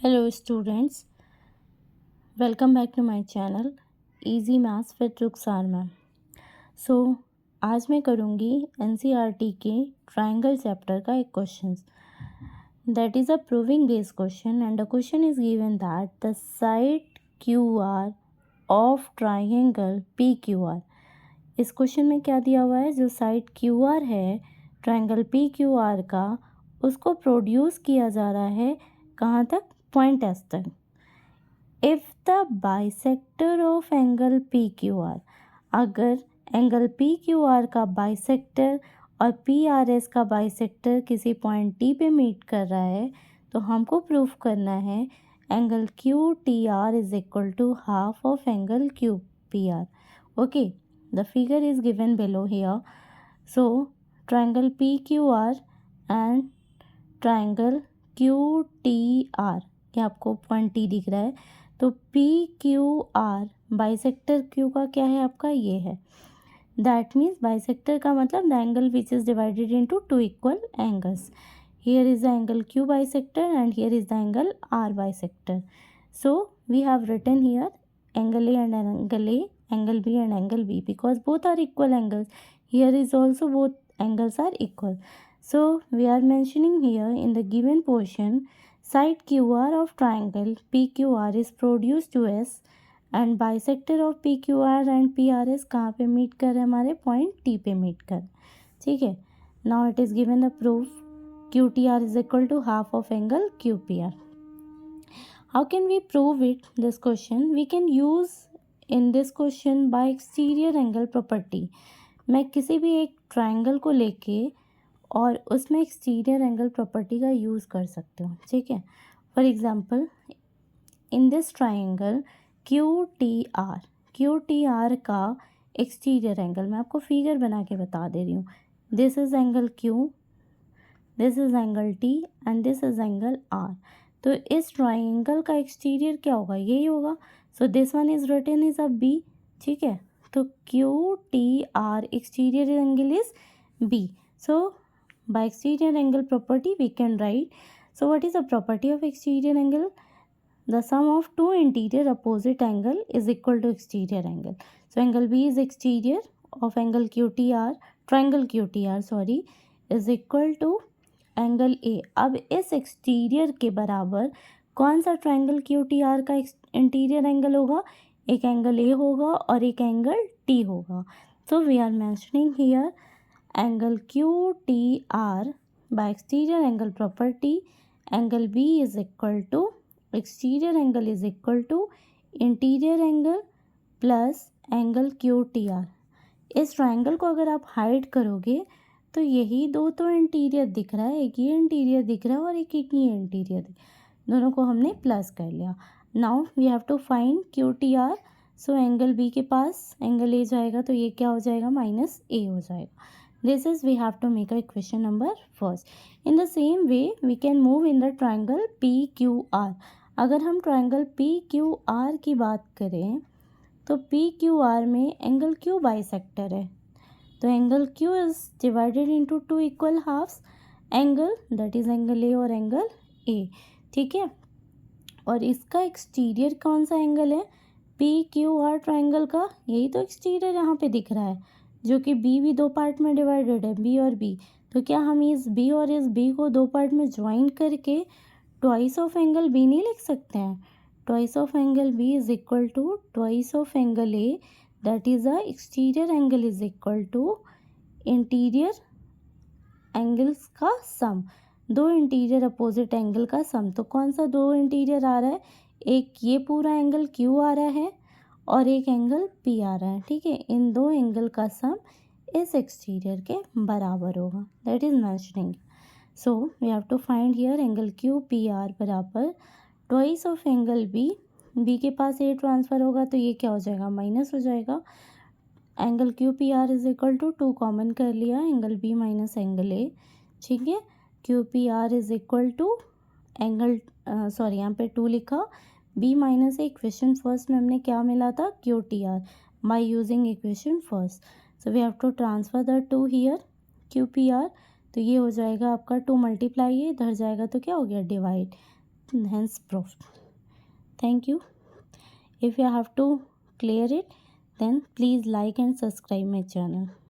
Hello students, welcome back to my channel Easy Maths with Rukhsar ma'am. So आज मैं करूँगी NCERT के triangle chapter का एक question that is a proving based question and the question is given that the side QR of triangle PQR। इस question में क्या दिया हुआ है, जो साइड QR है ट्रायंगल PQR का, उसको प्रोड्यूस किया जा रहा है कहाँ तक, पॉइंट S तक। If the bisector of angle PQR, अगर एंगल PQR का बाइसेक्टर और PRS का बाइसेक्टर किसी पॉइंट T पे मीट कर रहा है, तो हमको प्रूफ करना है angle QTR is equal to half of angle QPR। Okay, the figure is given below here. So triangle PQR and triangle QTR, ये आपको पॉइंट T दिख रहा है, तो PQR बाइसेक्टर Q का क्या है आपका, ये है। दैट मीन्स बाइसेक्टर का मतलब the angle which is divided into two equal angles. Here is the angle Q bisector and here is the angle R bisector. So we have written here angle A and angle A, angle B and angle B, because both are equal angles. Here is also both angles are equal. So we are mentioning here in the given portion, side QR of triangle PQR is produced to S and bisector of PQR and PRS कहाँ पे meet कर रहे हैं, हमारे point T पे meet कर, ठीक है। Now it is given the proof QTR is equal to half of angle QPR. How can we prove it, this question? We can use in this question by exterior angle property. मैं किसी भी एक triangle को लेके और उसमें exterior angle property का use कर सकते हो, ठीक है। For example in this triangle QTR का एक्सटीरियर एंगल मैं आपको फिगर बना के बता दे रही हूँ। This is angle Q, this is angle T and this is angle R। तो इस ट्राइंगल का एक्सटीरियर क्या होगा, यही होगा। So this one is written is a B, ठीक है। तो QTR exterior angle is B। So by exterior angle property we can write, so what is the property of exterior angle, the sum of two interior opposite angle is equal to exterior angle. So angle B is exterior of angle QTR, triangle QTR sorry, is equal to angle A। अब इस exterior के बराबर कौन सा triangle QTR का interior angle होगा, एक angle A होगा और एक एंगल T होगा। So we are mentioning here angle QTR by exterior angle property, angle B is equal to exterior angle is equal to interior angle plus angle QTR। इस triangle को अगर आप hide करोगे तो यही दो तो इंटीरियर दिख रहा है, एक ये इंटीरियर दिख रहा है और एक ये इंटीरियर, दोनों को हमने प्लस कर लिया। Now we have to find QTR। So angle B के पास एंगल A जाएगा तो ये क्या हो जाएगा, -A हो जाएगा। This is we have to make a equation number first. In the same way we can move in the triangle PQR। अगर हम ट्रायंगल PQR की बात करें तो PQR में एंगल Q बाइसेक्टर है, तो angle Q is divided into two equal halves angle, that is angle A और एंगल A, ठीक है। और इसका एक्सटीरियर कौन सा एंगल है, PQR ट्रायंगल का, यही तो एक्सटीरियर यहाँ पे दिख रहा है, जो कि B भी दो पार्ट में डिवाइडेड है, B और B। तो क्या हम इस B और इस B को दो पार्ट में ज्वाइन करके ट्वाइस ऑफ एंगल B नहीं लिख सकते हैं। Twice of angle B is equal to twice of angle A, that is a exterior angle is equal to interior angles का सम, दो इंटीरियर अपोजिट एंगल का सम। तो कौन सा दो इंटीरियर आ रहा है, एक ये पूरा एंगल Q आ रहा है और एक एंगल P आ रहा है, ठीक है। इन दो एंगल का सम इस एक्सटीरियर के बराबर होगा, that is mentioning. So we have to find here angle QPR बराबर ट्वाइस ऑफ एंगल B के पास A ट्रांसफ़र होगा तो ये क्या हो जाएगा, माइनस हो जाएगा। Angle QPR is equal to two common कर लिया, angle B minus angle A, ठीक है। QPR is equal to angle sorry यहाँ पे टू लिखा, B minus A, equation first में हमने क्या मिला था, QTR, by using equation first. So we have to transfer the two here QPR, तो ये हो जाएगा आपका टू मल्टीप्लाई, ये इधर जाएगा तो क्या हो गया, divide. hence proved. Thank you. If you have to clear it, then please like and subscribe my channel.